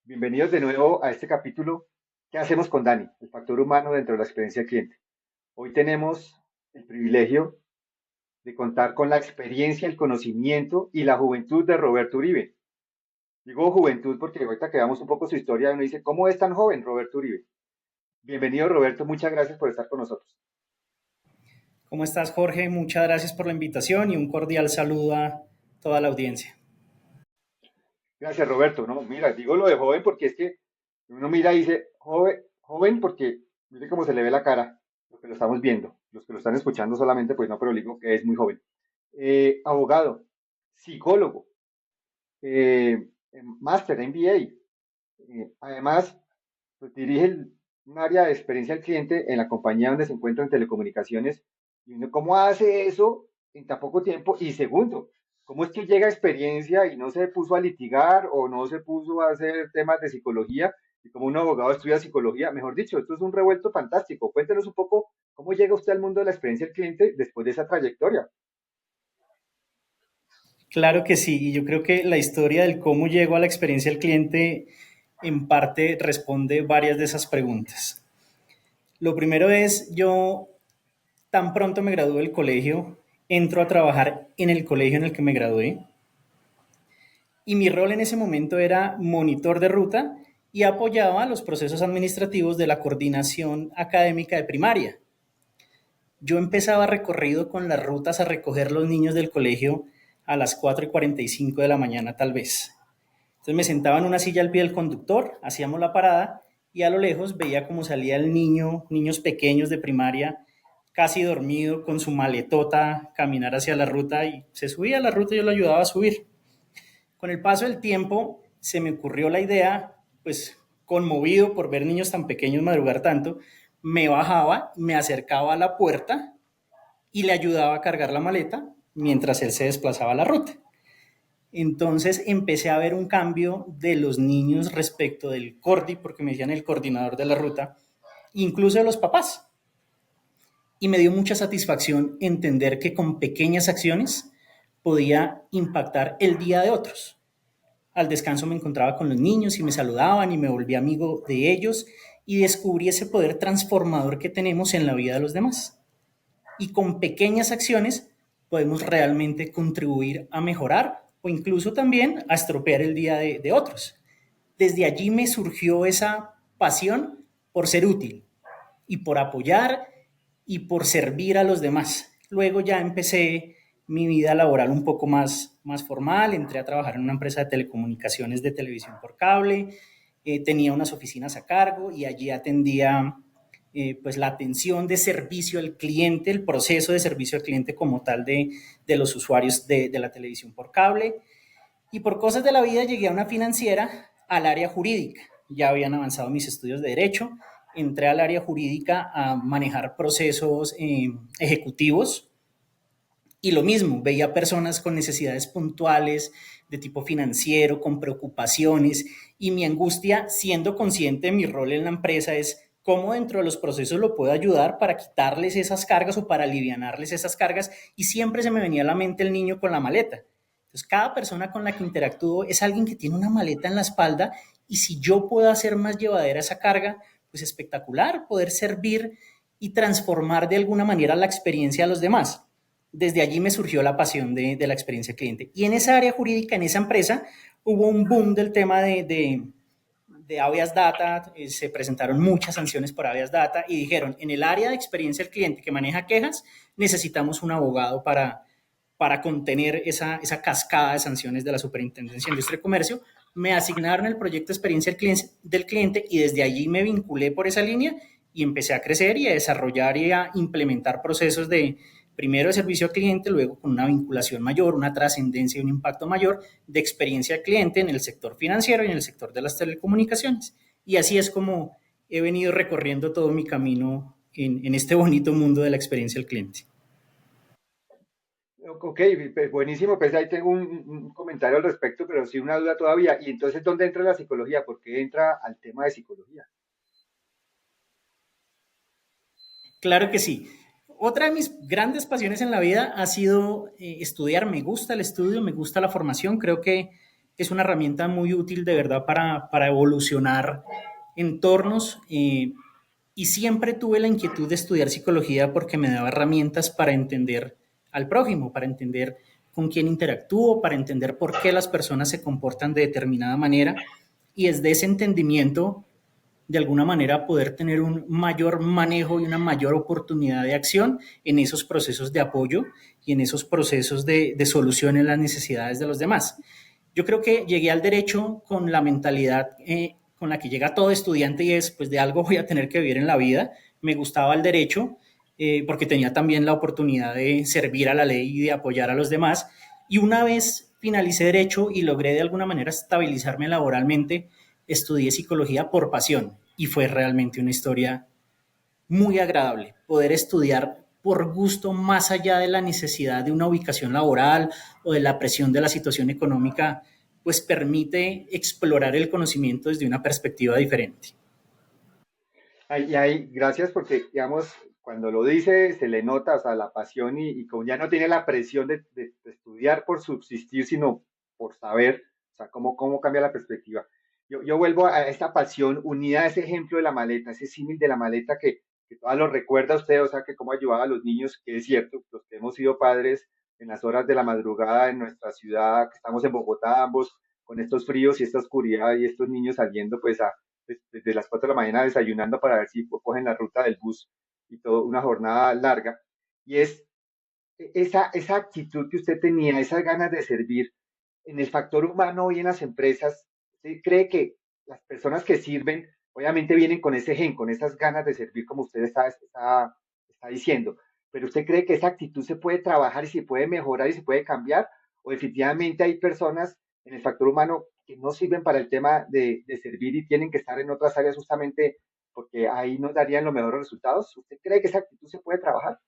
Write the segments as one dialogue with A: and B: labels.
A: Bienvenidos de nuevo a este capítulo. ¿Qué hacemos con Dani? El factor humano dentro de la experiencia del cliente. Hoy tenemos el privilegio de contar con la experiencia, el conocimiento y la juventud de Roberto Uribe. Digo juventud porque ahorita que veamos un poco su historia, uno dice, ¿cómo es tan joven Roberto Uribe? Bienvenido Roberto, muchas gracias por estar con nosotros.
B: ¿Cómo estás, Jorge? Muchas gracias por la invitación y un cordial saludo a toda la audiencia.
A: Gracias Roberto. No, mira, digo lo de joven porque es que uno mira y dice joven, joven porque mire cómo se le ve la cara, lo que lo estamos viendo. Los que lo están escuchando solamente, pues no, pero digo que es muy joven. Abogado, psicólogo, máster, MBA. Además, pues, dirige un área de experiencia al cliente en la compañía donde se encuentra en telecomunicaciones. Y uno, ¿cómo hace eso en tan poco tiempo? Y segundo, ¿cómo es que llega a experiencia y no se puso a litigar o no se puso a hacer temas de psicología? Y como un abogado estudia psicología, mejor dicho, esto es un revuelto fantástico. Cuéntenos un poco cómo llega usted al mundo de la experiencia del cliente después de esa trayectoria.
B: Claro que sí, y yo creo que la historia del cómo llego a la experiencia del cliente en parte responde varias de esas preguntas. Lo primero es, yo tan pronto me gradué del colegio, entro a trabajar en el colegio en el que me gradué y mi rol en ese momento era monitor de ruta y apoyaba los procesos administrativos de la coordinación académica de primaria. Yo empezaba recorrido con las rutas a recoger los niños del colegio a las 4:45 de la mañana tal vez. Entonces me sentaba en una silla al pie del conductor, hacíamos la parada y a lo lejos veía cómo salía el niño, niños pequeños de primaria, casi dormido, con su maletota, caminar hacia la ruta y se subía a la ruta y yo lo ayudaba a subir. Con el paso del tiempo se me ocurrió la idea, pues conmovido por ver niños tan pequeños madrugar tanto, me bajaba, me acercaba a la puerta y le ayudaba a cargar la maleta mientras él se desplazaba a la ruta. Entonces empecé a ver un cambio de los niños respecto del cordi, porque me decían el coordinador de la ruta, incluso de los papás. Y me dio mucha satisfacción entender que con pequeñas acciones podía impactar el día de otros. Al descanso me encontraba con los niños y me saludaban y me volví amigo de ellos y descubrí ese poder transformador que tenemos en la vida de los demás. Y con pequeñas acciones podemos realmente contribuir a mejorar o incluso también a estropear el día de otros. Desde allí me surgió esa pasión por ser útil y por apoyar y por servir a los demás. Luego ya empecé mi vida laboral un poco más formal, entré a trabajar en una empresa de telecomunicaciones de televisión por cable, tenía unas oficinas a cargo y allí atendía pues la atención de servicio al cliente, el proceso de servicio al cliente como tal de los usuarios de la televisión por cable. Y por cosas de la vida llegué a una financiera, al área jurídica. Ya habían avanzado mis estudios de derecho, entré al área jurídica a manejar procesos ejecutivos y lo mismo, veía personas con necesidades puntuales de tipo financiero, con preocupaciones y mi angustia, siendo consciente de mi rol en la empresa, es cómo dentro de los procesos lo puedo ayudar para quitarles esas cargas o para alivianarles esas cargas y siempre se me venía a la mente el niño con la maleta. Entonces, cada persona con la que interactúo es alguien que tiene una maleta en la espalda y si yo puedo hacer más llevadera esa carga, pues espectacular, poder servir y transformar de alguna manera la experiencia de los demás. Desde allí me surgió la pasión de la experiencia cliente. Y en esa área jurídica, en esa empresa, hubo un boom del tema de habeas data, se presentaron muchas sanciones por habeas data y dijeron, en el área de experiencia del cliente que maneja quejas, necesitamos un abogado para contener esa cascada de sanciones de la Superintendencia de Industria y Comercio. Me asignaron el proyecto de experiencia del cliente y desde allí me vinculé por esa línea y empecé a crecer y a desarrollar y a implementar procesos de primero de servicio al cliente, luego con una vinculación mayor, una trascendencia y un impacto mayor de experiencia al cliente en el sector financiero y en el sector de las telecomunicaciones. Y así es como he venido recorriendo todo mi camino en este bonito mundo de la experiencia al cliente.
A: Ok, pues buenísimo, pues ahí tengo un comentario al respecto, pero sí una duda todavía. ¿Y entonces dónde entra la psicología? ¿Por qué entra al tema de psicología?
B: Claro que sí. Otra de mis grandes pasiones en la vida ha sido estudiar. Me gusta el estudio, me gusta la formación. Creo que es una herramienta muy útil de verdad para evolucionar entornos. Y siempre tuve la inquietud de estudiar psicología porque me daba herramientas para entender al prójimo, para entender con quién interactúo, para entender por qué las personas se comportan de determinada manera. Y desde ese entendimiento, de alguna manera, poder tener un mayor manejo y una mayor oportunidad de acción en esos procesos de apoyo y en esos procesos de solución en las necesidades de los demás. Yo creo que llegué al derecho con la mentalidad con la que llega todo estudiante y es, pues de algo voy a tener que vivir en la vida. Me gustaba el derecho porque tenía también la oportunidad de servir a la ley y de apoyar a los demás. Y una vez finalicé derecho y logré de alguna manera estabilizarme laboralmente, estudié psicología por pasión y fue realmente una historia muy agradable poder estudiar por gusto más allá de la necesidad de una ubicación laboral o de la presión de la situación económica, pues permite explorar el conocimiento desde una perspectiva diferente.
A: Y ahí, gracias porque, digamos, cuando lo dice, se le nota, o sea, la pasión y como ya no tiene la presión de estudiar por subsistir, sino por saber, o sea, cómo cambia la perspectiva. Yo vuelvo a esta pasión unida a ese ejemplo de la maleta, ese símil de la maleta que todas lo recuerda usted, o sea, que cómo ayudaba a los niños, que es cierto, los que hemos sido padres en las horas de la madrugada en nuestra ciudad, que estamos en Bogotá ambos, con estos fríos y esta oscuridad y estos niños saliendo pues desde las 4 de la mañana desayunando para ver si cogen la ruta del bus y toda una jornada larga. Y es esa actitud que usted tenía, esas ganas de servir en el factor humano y en las empresas. ¿Usted cree que las personas que sirven, obviamente vienen con ese gen, con esas ganas de servir, como usted está diciendo, pero usted cree que esa actitud se puede trabajar y se puede mejorar y se puede cambiar? ¿O definitivamente hay personas en el factor humano que no sirven para el tema de servir y tienen que estar en otras áreas justamente porque ahí nos darían los mejores resultados? ¿Usted cree que esa actitud se puede trabajar?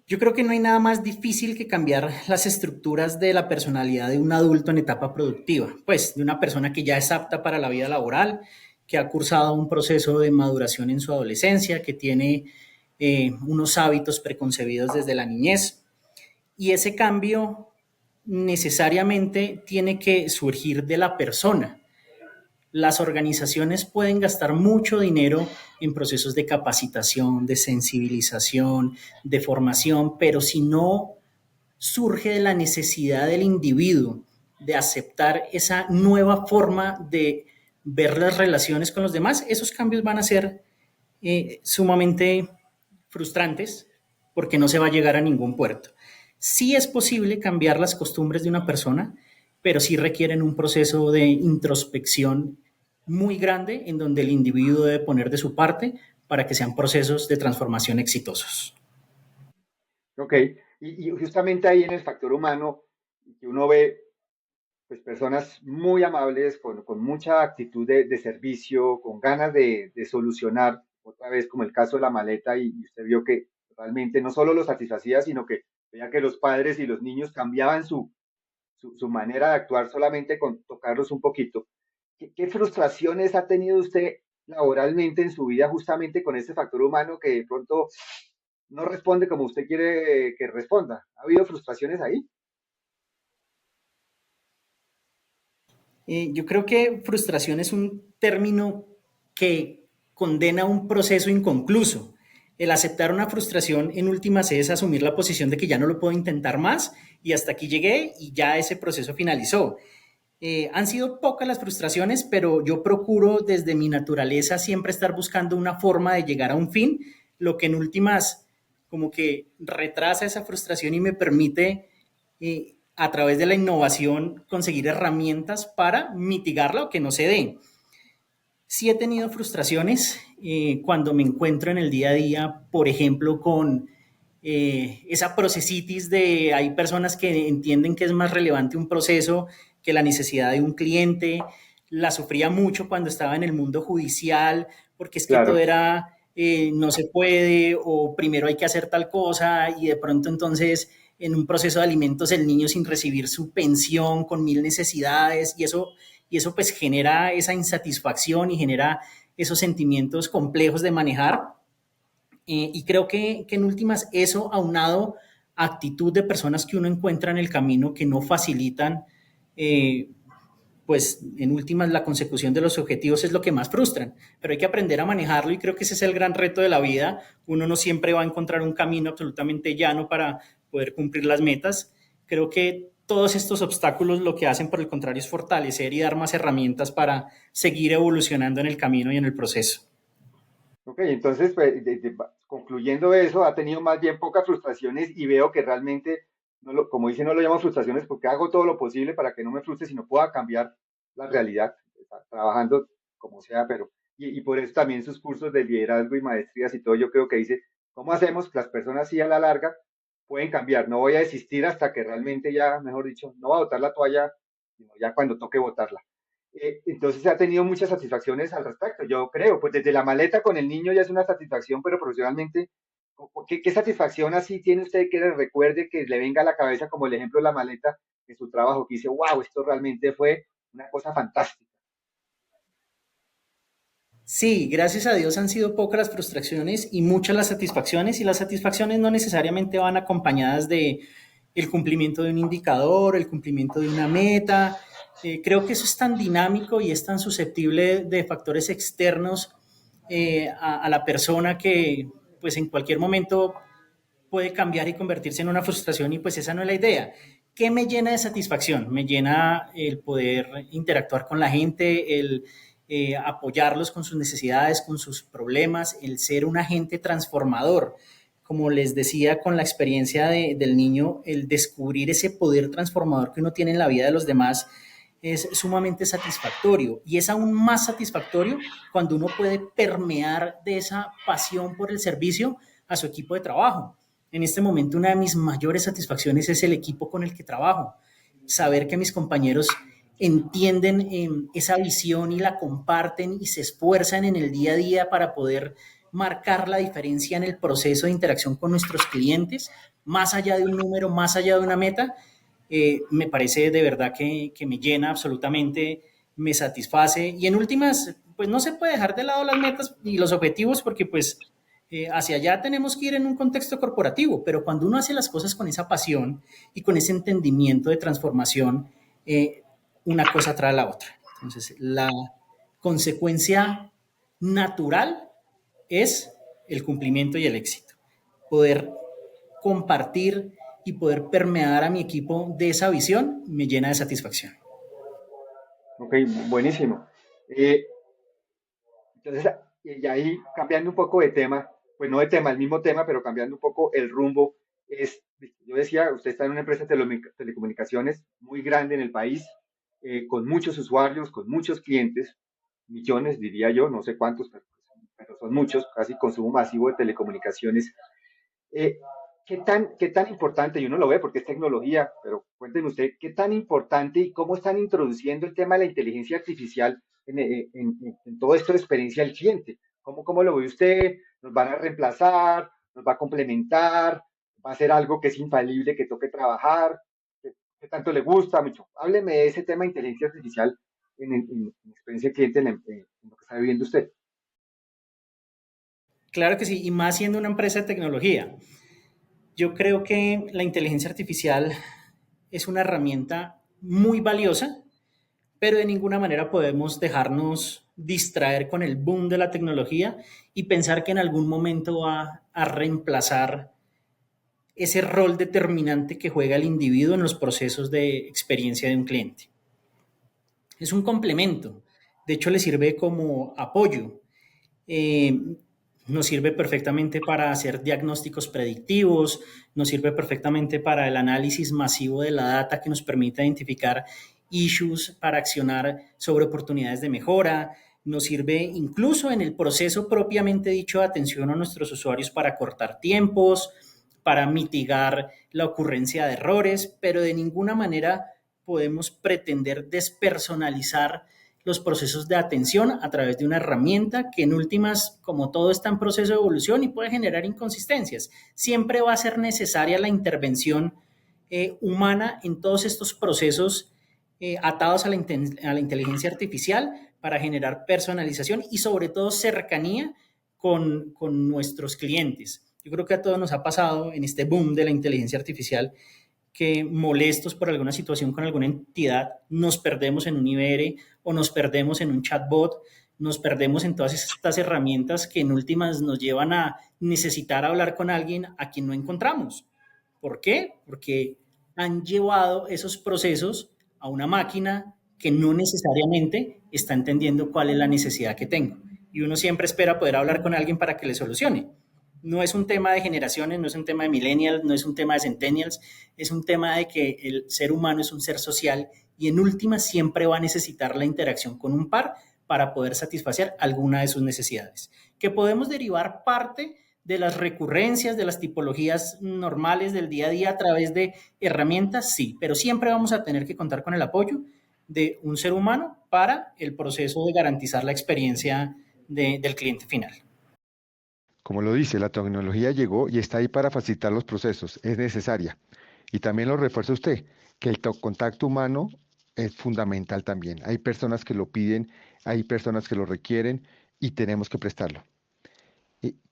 B: Yo creo que no hay nada más difícil que cambiar las estructuras de la personalidad de un adulto en etapa productiva, pues de una persona que ya es apta para la vida laboral, que ha cursado un proceso de maduración en su adolescencia, que tiene unos hábitos preconcebidos desde la niñez. Y ese cambio necesariamente tiene que surgir de la persona. Las organizaciones pueden gastar mucho dinero en procesos de capacitación, de sensibilización, de formación, pero si no surge de la necesidad del individuo de aceptar esa nueva forma de ver las relaciones con los demás, esos cambios van a ser sumamente frustrantes porque no se va a llegar a ningún puerto. Sí es posible cambiar las costumbres de una persona, pero sí requieren un proceso de introspección muy grande en donde el individuo debe poner de su parte para que sean procesos de transformación exitosos.
A: Ok, y justamente ahí en el factor humano, que uno ve pues personas muy amables, con mucha actitud de servicio, con ganas de solucionar, otra vez como el caso de la maleta, y usted vio que realmente no solo lo satisfacía, sino que veía que los padres y los niños cambiaban su manera de actuar solamente con tocarlos un poquito. ¿Qué frustraciones ha tenido usted laboralmente en su vida justamente con este factor humano que de pronto no responde como usted quiere que responda? ¿Ha habido frustraciones ahí?
B: Yo creo que frustración es un término que condena un proceso inconcluso. El aceptar una frustración en últimas es asumir la posición de que ya no lo puedo intentar más y hasta aquí llegué y ya ese proceso finalizó. Han sido pocas las frustraciones, pero yo procuro desde mi naturaleza siempre estar buscando una forma de llegar a un fin, lo que en últimas como que retrasa esa frustración y me permite a través de la innovación conseguir herramientas para mitigarla o que no se dé. Sí he tenido frustraciones cuando me encuentro en el día a día, por ejemplo, con esa procesitis de hay personas que entienden que es más relevante un proceso que la necesidad de un cliente. La sufría mucho cuando estaba en el mundo judicial, porque es que todo
A: Claro.
B: era no se puede o primero hay que hacer tal cosa y de pronto entonces en un proceso de alimentos el niño sin recibir su pensión con mil necesidades y eso pues genera esa insatisfacción y genera esos sentimientos complejos de manejar y creo que en últimas eso aunado actitud de personas que uno encuentra en el camino que no facilitan, pues en últimas la consecución de los objetivos es lo que más frustran, pero hay que aprender a manejarlo y creo que ese es el gran reto de la vida. Uno no siempre va a encontrar un camino absolutamente llano para poder cumplir las metas. Creo que todos estos obstáculos lo que hacen por el contrario es fortalecer y dar más herramientas para seguir evolucionando en el camino y en el proceso.
A: Ok, entonces, pues, concluyendo eso, ha tenido más bien pocas frustraciones y veo que realmente, como dice, no lo llamo frustraciones porque hago todo lo posible para que no me frustre, sino pueda cambiar la realidad, trabajando como sea, pero, y por eso también sus cursos de liderazgo y maestrías y todo, yo creo que dice, ¿cómo hacemos que las personas sí a la larga pueden cambiar? No voy a desistir hasta que realmente ya, mejor dicho, no voy a botar la toalla, sino ya cuando toque botarla. Entonces ha tenido muchas satisfacciones al respecto, yo creo, pues desde la maleta con el niño ya es una satisfacción, pero profesionalmente, ¿qué satisfacción así tiene usted que le recuerde, que le venga a la cabeza como el ejemplo de la maleta en su trabajo, que dice, wow, esto realmente fue una cosa fantástica?
B: Sí, gracias a Dios han sido pocas las frustraciones y muchas las satisfacciones, y las satisfacciones no necesariamente van acompañadas de el cumplimiento de un indicador, el cumplimiento de una meta. Creo que eso es tan dinámico y es tan susceptible de factores externos a la persona que pues en cualquier momento puede cambiar y convertirse en una frustración, y pues esa no es la idea. ¿Qué me llena de satisfacción? Me llena el poder interactuar con la gente, el apoyarlos con sus necesidades, con sus problemas, el ser un agente transformador. Como les decía con la experiencia del niño, el descubrir ese poder transformador que uno tiene en la vida de los demás es sumamente satisfactorio, y es aún más satisfactorio cuando uno puede permear de esa pasión por el servicio a su equipo de trabajo. En este momento una de mis mayores satisfacciones es el equipo con el que trabajo. Saber que mis compañeros entienden esa visión y la comparten y se esfuerzan en el día a día para poder marcar la diferencia en el proceso de interacción con nuestros clientes, más allá de un número, más allá de una meta. Me parece de verdad que me llena absolutamente, me satisface, y en últimas, pues no se puede dejar de lado las metas y los objetivos porque pues hacia allá tenemos que ir en un contexto corporativo, pero cuando uno hace las cosas con esa pasión y con ese entendimiento de transformación, eh, una cosa trae a la otra. Entonces, la consecuencia natural es el cumplimiento y el éxito. Poder compartir y poder permear a mi equipo de esa visión me llena de satisfacción.
A: Ok, buenísimo. Eh, entonces, y ahí cambiando un poco de tema, pues no de tema, el mismo tema, pero cambiando un poco el rumbo, es, yo decía, usted está en una empresa de telecomunicaciones muy grande en el país, con muchos usuarios, con muchos clientes, millones diría yo, no sé cuántos, pero son muchos, casi consumo masivo de telecomunicaciones. Eh, qué tan importante, y uno lo ve porque es tecnología, pero cuénteme usted, qué tan importante y cómo están introduciendo el tema de la inteligencia artificial en todo esto de experiencia del cliente? ¿Cómo lo ve usted? ¿Nos van a reemplazar? ¿Nos va a complementar? ¿Va a ser algo que es infalible, que toque trabajar? ¿Qué tanto le gusta? Mucho. Hábleme de ese tema de inteligencia artificial en experiencia del cliente, en lo que está viviendo usted.
B: Claro que sí, y más siendo una empresa de tecnología. Yo creo que la inteligencia artificial es una herramienta muy valiosa, pero de ninguna manera podemos dejarnos distraer con el boom de la tecnología y pensar que en algún momento va a reemplazar ese rol determinante que juega el individuo en los procesos de experiencia de un cliente. Es un complemento, de hecho le sirve como apoyo. Eh, Nos sirve perfectamente para hacer diagnósticos predictivos, nos sirve perfectamente para el análisis masivo de la data que nos permite identificar issues para accionar sobre oportunidades de mejora, nos sirve incluso en el proceso propiamente dicho de atención a nuestros usuarios para cortar tiempos, para mitigar la ocurrencia de errores, pero de ninguna manera podemos pretender despersonalizar los procesos de atención a través de una herramienta que en últimas, como todo está en proceso de evolución y puede generar inconsistencias. Siempre va a ser necesaria la intervención humana en todos estos procesos atados a la inteligencia artificial para generar personalización y sobre todo cercanía con nuestros clientes. Yo creo que a todos nos ha pasado en este boom de la inteligencia artificial que molestos por alguna situación con alguna entidad, nos perdemos en un IBR o nos perdemos en un chatbot, nos perdemos en todas estas herramientas que en últimas nos llevan a necesitar hablar con alguien a quien no encontramos. ¿Por qué? Porque han llevado esos procesos a una máquina que no necesariamente está entendiendo cuál es la necesidad que tengo. Y uno siempre espera poder hablar con alguien para que le solucione. No es un tema de generaciones, no es un tema de millennials, no es un tema de centennials, es un tema de que el ser humano es un ser social y en última siempre va a necesitar la interacción con un par para poder satisfacer alguna de sus necesidades. Que podemos derivar parte de las recurrencias, de las tipologías normales del día a día a través de herramientas, sí, pero siempre vamos a tener que contar con el apoyo de un ser humano para el proceso de garantizar la experiencia del cliente final.
C: Como lo dice, la tecnología llegó y está ahí para facilitar los procesos, es necesaria. Y también lo refuerza usted, que el contacto humano es fundamental también. Hay personas que lo piden, hay personas que lo requieren y tenemos que prestarlo.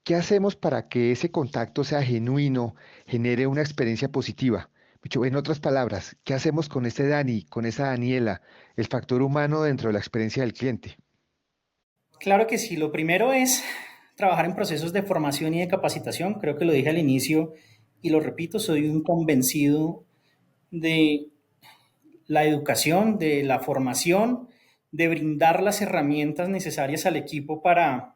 C: ¿Qué hacemos para que ese contacto sea genuino, genere una experiencia positiva? En otras palabras, ¿qué hacemos con ese Dani, con esa Daniela, el factor humano dentro de la experiencia del cliente?
B: Claro que sí, lo primero es trabajar en procesos de formación y de capacitación. Creo que lo dije al inicio y lo repito, soy un convencido de la educación, de la formación, de brindar las herramientas necesarias al equipo para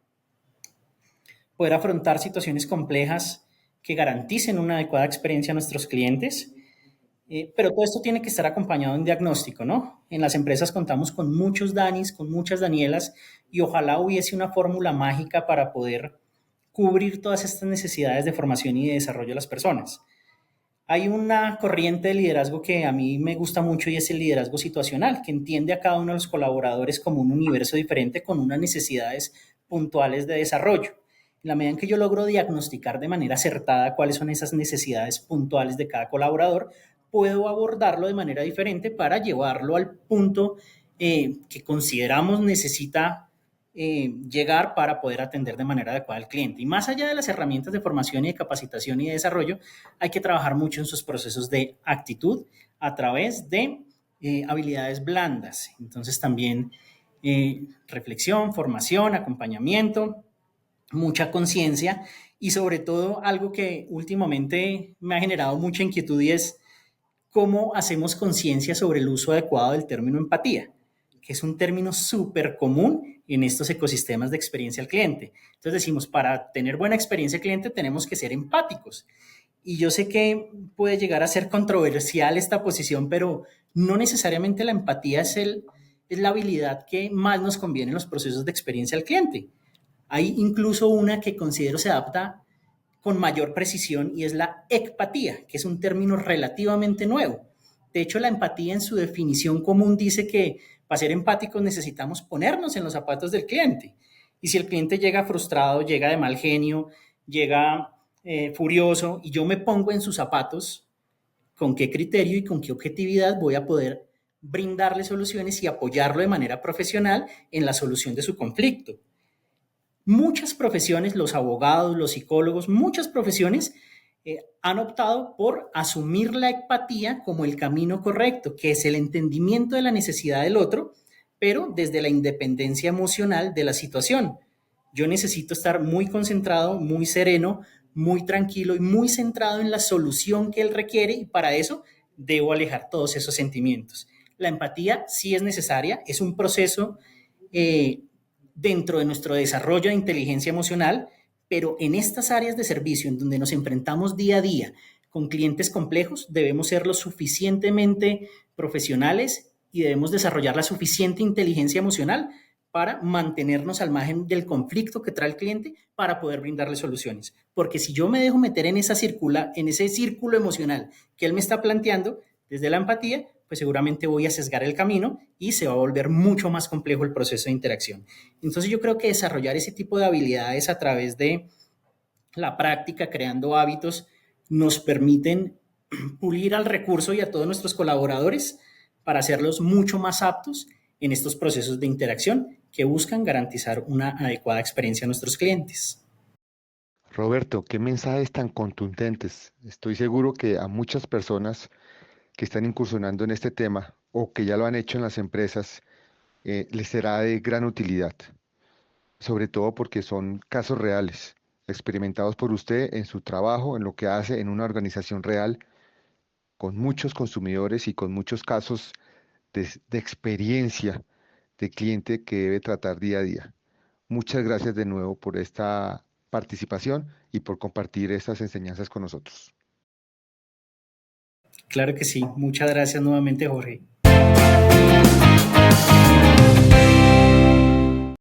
B: poder afrontar situaciones complejas que garanticen una adecuada experiencia a nuestros clientes. Pero todo esto tiene que estar acompañado de un diagnóstico, ¿no? En las empresas contamos con muchos Danis, con muchas Danielas, y ojalá hubiese una fórmula mágica para poder cubrir todas estas necesidades de formación y de desarrollo de las personas. Hay una corriente de liderazgo que a mí me gusta mucho y es el liderazgo situacional, que entiende a cada uno de los colaboradores como un universo diferente con unas necesidades puntuales de desarrollo. En la medida en que yo logro diagnosticar de manera acertada cuáles son esas necesidades puntuales de cada colaborador, puedo abordarlo de manera diferente para llevarlo al punto que consideramos necesita llegar para poder atender de manera adecuada al cliente. Y más allá de las herramientas de formación y de capacitación y de desarrollo, hay que trabajar mucho en sus procesos de actitud a través de habilidades blandas. Entonces también reflexión, formación, acompañamiento, mucha conciencia y sobre todo algo que últimamente me ha generado mucha inquietud y es cómo hacemos conciencia sobre el uso adecuado del término empatía, que es un término súper común en estos ecosistemas de experiencia al cliente. Entonces decimos, para tener buena experiencia al cliente tenemos que ser empáticos. Y yo sé que puede llegar a ser controversial esta posición, pero no necesariamente la empatía es la habilidad que más nos conviene en los procesos de experiencia al cliente. Hay incluso una que considero se adapta con mayor precisión y es la ecpatía, que es un término relativamente nuevo. De hecho, la empatía en su definición común dice que para ser empáticos necesitamos ponernos en los zapatos del cliente. Y si el cliente llega frustrado, llega de mal genio, llega furioso y yo me pongo en sus zapatos, ¿con qué criterio y con qué objetividad voy a poder brindarle soluciones y apoyarlo de manera profesional en la solución de su conflicto? Muchas profesiones, los abogados, los psicólogos, muchas profesiones han optado por asumir la empatía como el camino correcto, que es el entendimiento de la necesidad del otro, pero desde la independencia emocional de la situación. Yo necesito estar muy concentrado, muy sereno, muy tranquilo y muy centrado en la solución que él requiere y para eso debo alejar todos esos sentimientos. La empatía sí es necesaria, es un proceso dentro de nuestro desarrollo de inteligencia emocional, pero en estas áreas de servicio en donde nos enfrentamos día a día con clientes complejos, debemos ser lo suficientemente profesionales y debemos desarrollar la suficiente inteligencia emocional para mantenernos al margen del conflicto que trae el cliente para poder brindarle soluciones. Porque si yo me dejo meter en en ese círculo emocional que él me está planteando, desde la empatía, pues seguramente voy a sesgar el camino y se va a volver mucho más complejo el proceso de interacción. Entonces yo creo que desarrollar ese tipo de habilidades a través de la práctica, creando hábitos, nos permiten pulir al recurso y a todos nuestros colaboradores para hacerlos mucho más aptos en estos procesos de interacción que buscan garantizar una adecuada experiencia a nuestros clientes.
C: Roberto, qué mensajes tan contundentes. Estoy seguro que a muchas personas que están incursionando en este tema o que ya lo han hecho en las empresas, les será de gran utilidad, sobre todo porque son casos reales, experimentados por usted en su trabajo, en lo que hace en una organización real, con muchos consumidores y con muchos casos de experiencia de cliente que debe tratar día a día. Muchas gracias de nuevo por esta participación y por compartir estas enseñanzas con nosotros.
B: Claro que sí. Muchas gracias nuevamente, Jorge.